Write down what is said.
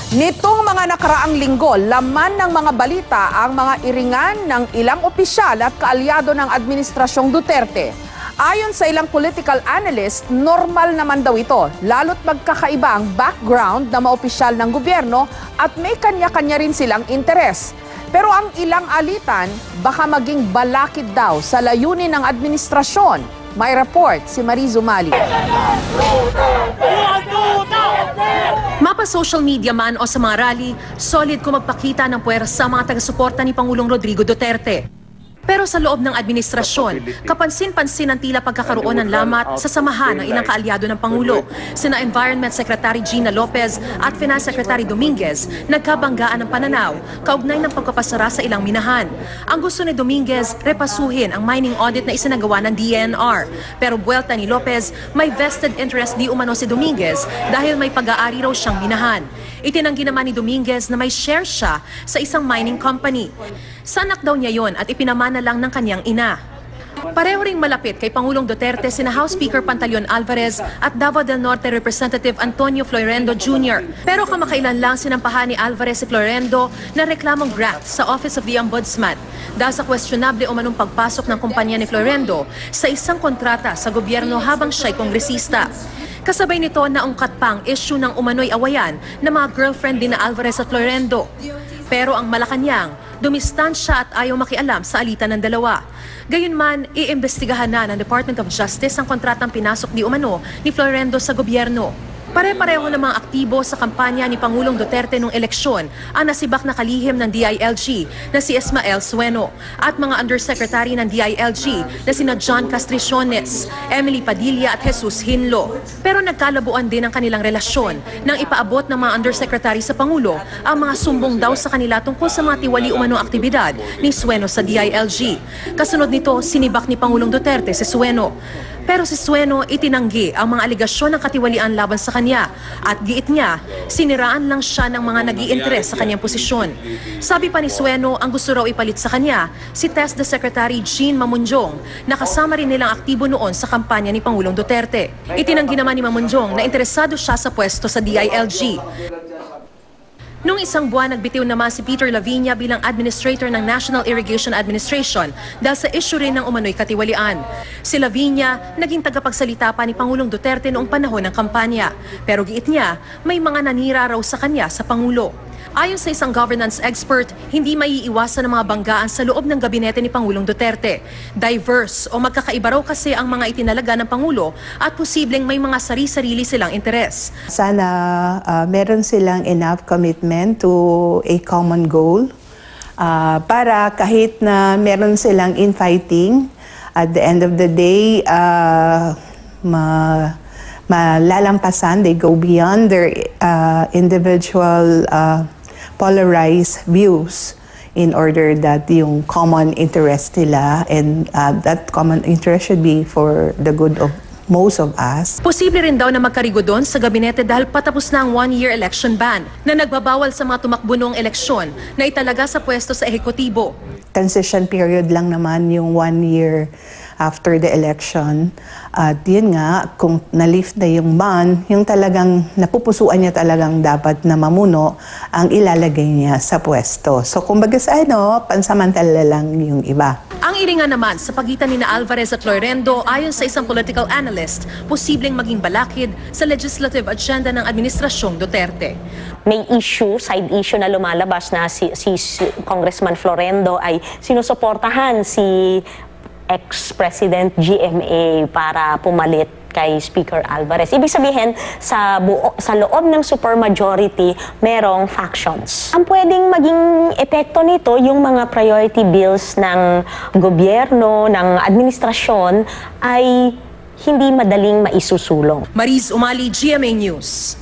Nitong mga nakaraang linggo, laman ng mga balita ang mga iringan ng ilang opisyal at kaalyado ng Administrasyong Duterte. Ayon sa ilang political analyst, normal naman daw ito, lalo't magkakaiba ang background ng mga opisyal ng gobyerno at may kanya-kanya rin silang interes. Pero ang ilang alitan, baka maging balakid daw sa layunin ng administrasyon. May report si Mariz Umali. Mapa social media man o sa mga rally, solid kung magpakita ng puwersa mga taga-suporta ni Pangulong Rodrigo Duterte. Pero sa loob ng administrasyon, kapansin-pansin ang tila pagkakaroon ng lamat sa samahan ng ilang kaalyado ng Pangulo. Sina Environment Secretary Gina Lopez at Finance Secretary Dominguez nagkabanggaan ng pananaw kaugnay ng pagpapasara sa ilang minahan. Ang gusto ni Dominguez, repasuhin ang mining audit na isinagawa ng DENR. Pero buwelta ni Lopez, may vested interest di umano si Dominguez dahil may pag-aari raw siyang minahan. Itinanggi naman ni Dominguez na may share siya sa isang mining company. Sanak daw niya yon at ipinamana lang ng kanyang ina. Pareho ring malapit kay Pangulong Duterte sina House Speaker Pantaleon Alvarez at Davao del Norte Representative Antonio Florendo Jr. Pero kamakailan lang sinampahan ni Alvarez si Florendo na reklamong graft sa Office of the Ombudsman dahil sa questionable umanong pagpasok ng kumpanya ni Florendo sa isang kontrata sa gobyerno habang siya'y kongresista. Kasabay nito naungkat pa ang issue ng umano'y awayan ng mga girlfriend din na Alvarez at Florendo. Pero ang Malacanang, dumistansya at ayaw makialam sa alitan ng dalawa. Gayunman, iimbestigahan na ng Department of Justice ang kontratang pinasok di umano ni Florendo sa gobyerno. Pare-pareho ng mga aktibo sa kampanya ni Pangulong Duterte noong eleksyon ang nasibak na kalihim ng DILG na si Ismael Sueno at mga undersecretary ng DILG na sina John Castriciones, Emily Padilla at Jesus Hinlo. Pero nagkalabuan din ang kanilang relasyon nang ipaabot ng mga undersecretary sa Pangulo ang mga sumbong daw sa kanila tungkol sa mga tiwali umanong aktibidad ni Sueno sa DILG. Kasunod nito, sinibak ni Pangulong Duterte si Sueno. Pero si Sueno itinanggi ang mga aligasyon ng katiwalian laban sa kanya at giit niya, siniraan lang siya ng mga nag-iinteres sa kanyang posisyon. Sabi pa ni Sueno, ang gusto raw ipalit sa kanya si TESDA Secretary Jean Mamunjong na kasama rin nilang aktibo noon sa kampanya ni Pangulong Duterte. Itinanggi naman ni Mamunjong na interesado siya sa pwesto sa DILG. Noong isang buwan, nagbitiw naman si Peter Lavinia bilang Administrator ng National Irrigation Administration dahil sa issue rin ng umano'y katiwalian. Si Lavinia, naging tagapagsalita pa ni Pangulong Duterte noong panahon ng kampanya. Pero giit niya, may mga nanira raw sa kanya sa Pangulo. Ayon sa isang governance expert, hindi maiiwasan ng mga banggaan sa loob ng gabinete ni Pangulong Duterte. Diverse o magkakaiba raw kasi ang mga itinalaga ng Pangulo at posibleng may mga sari-sarili silang interes. Sana meron silang enough commitment to a common goal para kahit na meron silang infighting, at the end of the day, malalampasan, they go beyond their individual polarized views in order that yung common interest nila and that common interest should be for the good of most of us. Posible rin daw na magkarigodon sa gabinete dahil patapos na ang one-year election ban na nagbabawal sa mga tumakbo noong eleksyon na italaga sa pwesto sa ehekutibo. Transition period lang naman yung 1 year after the election. At yun nga, kung na-lift na yung ban, yung talagang napupusuan niya talagang dapat na mamuno ang ilalagay niya sa pwesto. So kumbaga sa pansamantala lang yung iba. Ang iringan naman sa pagitan ni Alvarez at Florendo ayon sa isang political analyst, posibleng maging balakid sa legislative agenda ng Administrasyong Duterte. May issue, side issue na lumalabas na si Congressman Florendo ay sinusuportahan si ex-President GMA para pumalit kay Speaker Alvarez. Ibig sabihin, sa loob ng supermajority, merong factions. Ang pwedeng maging epekto nito, yung mga priority bills ng gobyerno, ng administrasyon, ay hindi madaling maisusulong. Mariz Umali, GMA News.